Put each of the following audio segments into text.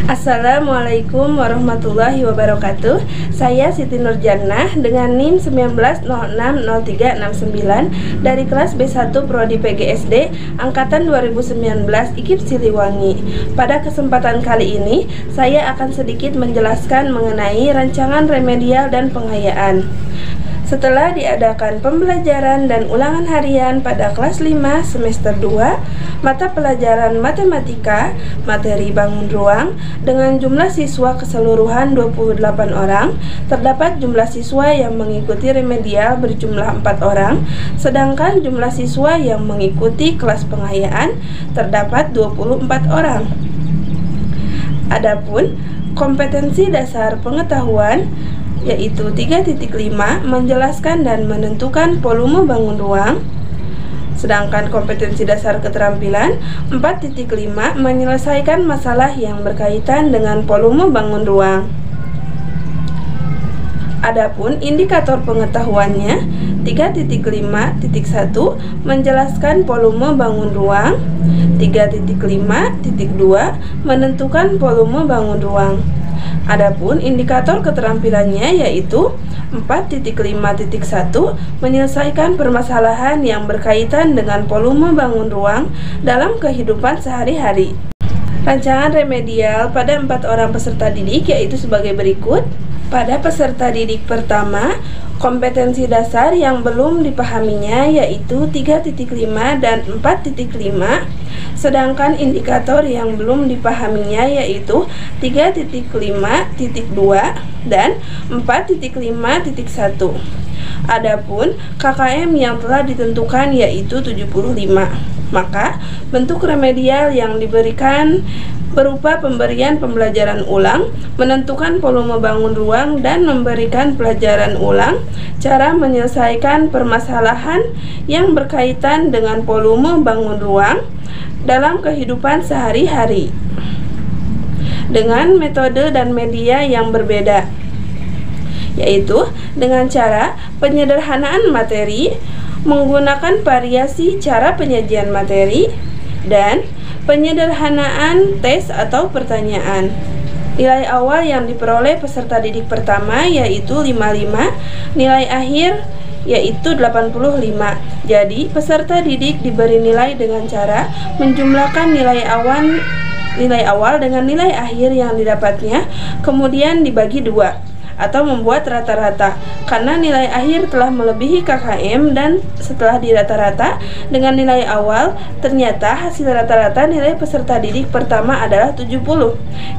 Assalamualaikum warahmatullahi wabarakatuh. Saya Siti Nurjannah dengan NIM 19060369 dari kelas B1 Prodi PGSD angkatan 2019 IKIP Siliwangi. Pada kesempatan kali ini, saya akan sedikit menjelaskan mengenai rancangan remedial dan penghayaan. Setelah diadakan pembelajaran dan ulangan harian pada kelas 5 semester 2 mata pelajaran matematika materi bangun ruang dengan jumlah siswa keseluruhan 28 orang, terdapat jumlah siswa yang mengikuti remedial berjumlah 4 orang, sedangkan jumlah siswa yang mengikuti kelas penghayaan terdapat 24 orang. Adapun kompetensi dasar pengetahuan yaitu 3.5 menjelaskan dan menentukan volume bangun ruang, sedangkan kompetensi dasar keterampilan 4.5 menyelesaikan masalah yang berkaitan dengan volume bangun ruang. Adapun indikator pengetahuannya 3.5.1 menjelaskan volume bangun ruang, 3.5.2 menentukan volume bangun ruang. Adapun indikator keterampilannya yaitu 4.5.1 menyelesaikan permasalahan yang berkaitan dengan volume bangun ruang dalam kehidupan sehari-hari. Rancangan remedial pada 4 orang peserta didik yaitu sebagai berikut. Pada peserta didik pertama, kompetensi dasar yang belum dipahaminya yaitu 3.5 dan 4.5, sedangkan indikator yang belum dipahaminya yaitu 3.5.2 dan 4.5.1. Adapun KKM yang telah ditentukan yaitu 75. Maka bentuk remedial yang diberikan berupa pemberian pembelajaran ulang, menentukan volume bangun ruang dan memberikan pelajaran ulang, cara menyelesaikan permasalahan yang berkaitan dengan volume bangun ruang dalam kehidupan sehari-hari dengan metode dan media yang berbeda, yaitu dengan cara penyederhanaan materi, menggunakan variasi cara penyajian materi, dan penyederhanaan tes atau pertanyaan. Nilai awal yang diperoleh peserta didik pertama yaitu 55, nilai akhir yaitu 85. Jadi peserta didik diberi nilai dengan cara menjumlahkan nilai awal dengan nilai akhir yang didapatnya, kemudian dibagi 2 atau membuat rata-rata karena nilai akhir telah melebihi KKM, dan setelah dirata-rata dengan nilai awal ternyata hasil rata-rata nilai peserta didik pertama adalah 70,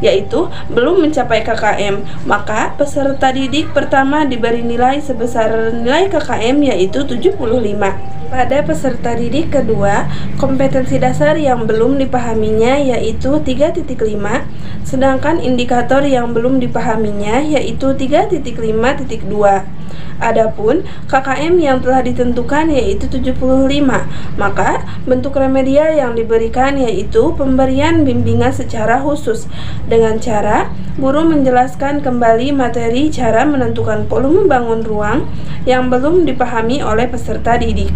yaitu belum mencapai KKM. Maka peserta didik pertama diberi nilai sebesar nilai KKM yaitu 75. Pada peserta didik kedua, kompetensi dasar yang belum dipahaminya yaitu 3.5, sedangkan indikator yang belum dipahaminya yaitu 3.5.2. Adapun KKM yang telah ditentukan yaitu 75. Maka bentuk remedial yang diberikan yaitu pemberian bimbingan secara khusus dengan cara guru menjelaskan kembali materi cara menentukan volume bangun ruang yang belum dipahami oleh peserta didik.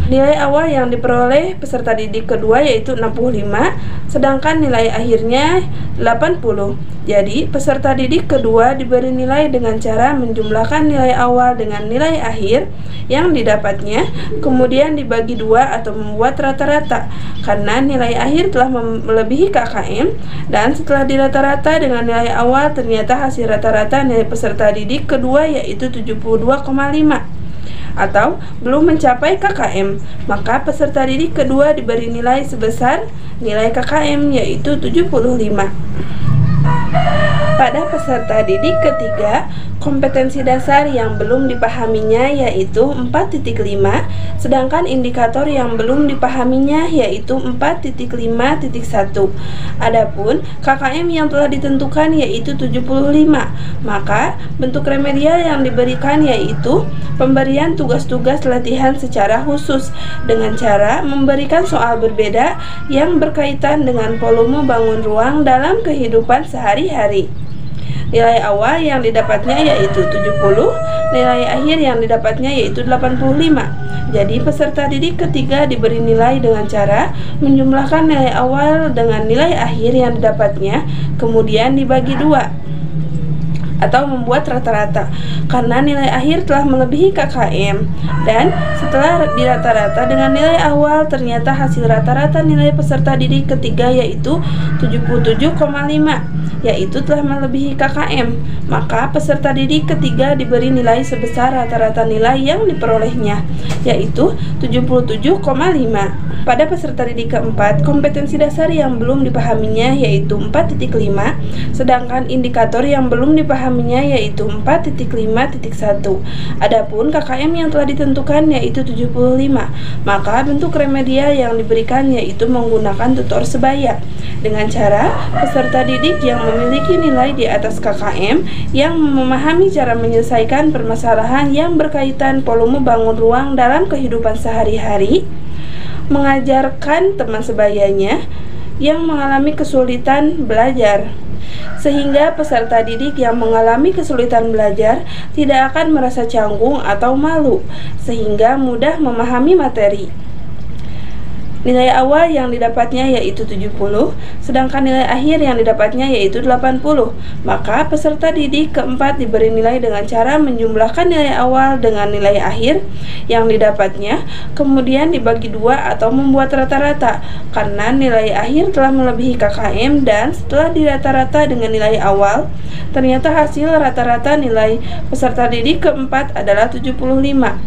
Nilai awal yang diperoleh peserta didik kedua yaitu 65, sedangkan nilai akhirnya 80. Jadi, peserta didik kedua diberi nilai dengan cara menjumlahkan nilai awal dengan nilai akhir yang didapatnya, kemudian dibagi 2 atau membuat rata-rata karena nilai akhir telah melebihi KKM, dan setelah dirata-rata dengan nilai awal ternyata hasil rata-rata nilai peserta didik kedua yaitu 72,5 atau belum mencapai KKM. Maka peserta didik kedua diberi nilai sebesar nilai KKM yaitu 75. Pada peserta didik ketiga, kompetensi dasar yang belum dipahaminya yaitu 4.5, sedangkan indikator yang belum dipahaminya yaitu 4.5.1. Adapun KKM yang telah ditentukan yaitu 75. Maka bentuk remedial yang diberikan yaitu pemberian tugas-tugas latihan secara khusus dengan cara memberikan soal berbeda yang berkaitan dengan volume bangun ruang dalam kehidupan sehari-hari. Nilai awal yang didapatnya yaitu 70, nilai akhir yang didapatnya yaitu 85. Jadi peserta didik ketiga diberi nilai dengan cara menjumlahkan nilai awal dengan nilai akhir yang didapatnya, kemudian dibagi dua atau membuat rata-rata karena nilai akhir telah melebihi KKM, dan setelah dirata-rata dengan nilai awal ternyata hasil rata-rata nilai peserta didik ketiga yaitu 77,5, yaitu telah melebihi KKM, maka peserta didik ketiga diberi nilai sebesar rata-rata nilai yang diperolehnya yaitu 77,5. Pada peserta didik keempat, kompetensi dasar yang belum dipahaminya yaitu 4.5, sedangkan indikator yang belum dipahaminya yaitu 4.5.1. Adapun KKM yang telah ditentukan yaitu 75, maka bentuk remedial yang diberikan yaitu menggunakan tutor sebaya dengan cara peserta didik yang memiliki nilai di atas KKM yang memahami cara menyelesaikan permasalahan yang berkaitan volume bangun ruang dalam kehidupan sehari-hari, mengajarkan teman sebayanya yang mengalami kesulitan belajar, sehingga peserta didik yang mengalami kesulitan belajar tidak akan merasa canggung atau malu, sehingga mudah memahami materi. Nilai awal yang didapatnya yaitu 70, sedangkan nilai akhir yang didapatnya yaitu 80. Maka peserta didik keempat diberi nilai dengan cara menjumlahkan nilai awal dengan nilai akhir yang didapatnya, kemudian dibagi dua atau membuat rata-rata karena nilai akhir telah melebihi KKM, dan setelah dirata-rata dengan nilai awal ternyata hasil rata-rata nilai peserta didik keempat adalah 75,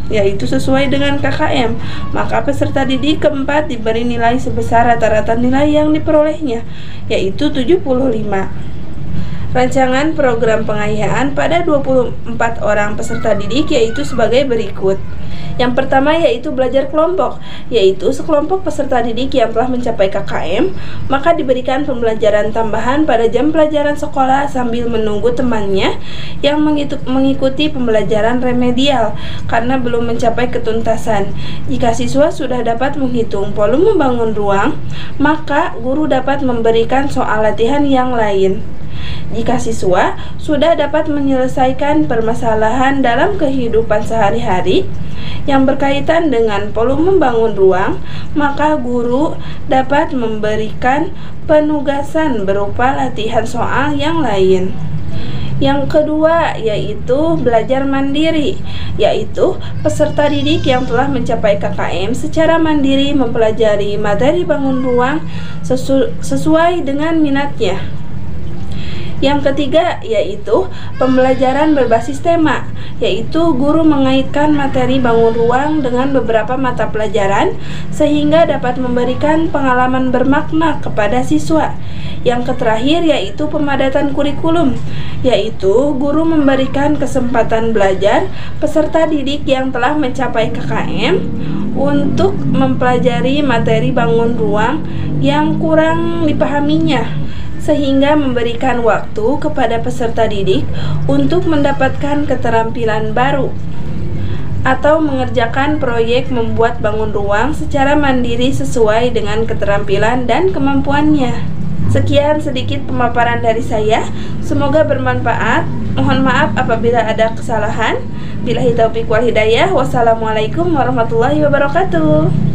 yaitu sesuai dengan KKM, maka peserta didik keempat diberi nilai sebesar rata-rata nilai yang diperolehnya yaitu 75. Rancangan program pengayaan pada 24 orang peserta didik yaitu sebagai berikut. Yang pertama yaitu belajar kelompok, yaitu sekelompok peserta didik yang telah mencapai KKM maka diberikan pembelajaran tambahan pada jam pelajaran sekolah sambil menunggu temannya yang mengikuti pembelajaran remedial karena belum mencapai ketuntasan. Jika siswa sudah dapat menghitung volume bangun ruang, maka guru dapat memberikan soal latihan yang lain. Jika siswa sudah dapat menyelesaikan permasalahan dalam kehidupan sehari-hari yang berkaitan dengan volume bangun ruang, maka guru dapat memberikan penugasan berupa latihan soal yang lain. Yang kedua yaitu belajar mandiri, yaitu peserta didik yang telah mencapai KKM secara mandiri mempelajari materi bangun ruang sesuai dengan minatnya. Yang ketiga yaitu pembelajaran berbasis tema, yaitu guru mengaitkan materi bangun ruang dengan beberapa mata pelajaran sehingga dapat memberikan pengalaman bermakna kepada siswa. Yang terakhir yaitu pemadatan kurikulum, yaitu guru memberikan kesempatan belajar peserta didik yang telah mencapai KKM untuk mempelajari materi bangun ruang yang kurang dipahaminya, sehingga memberikan waktu kepada peserta didik untuk mendapatkan keterampilan baru atau mengerjakan proyek membuat bangun ruang secara mandiri sesuai dengan keterampilan dan kemampuannya. Sekian sedikit pemaparan dari saya, semoga bermanfaat. Mohon maaf apabila ada kesalahan. Billahi taufiq wal hidayah. Wassalamualaikum warahmatullahi wabarakatuh.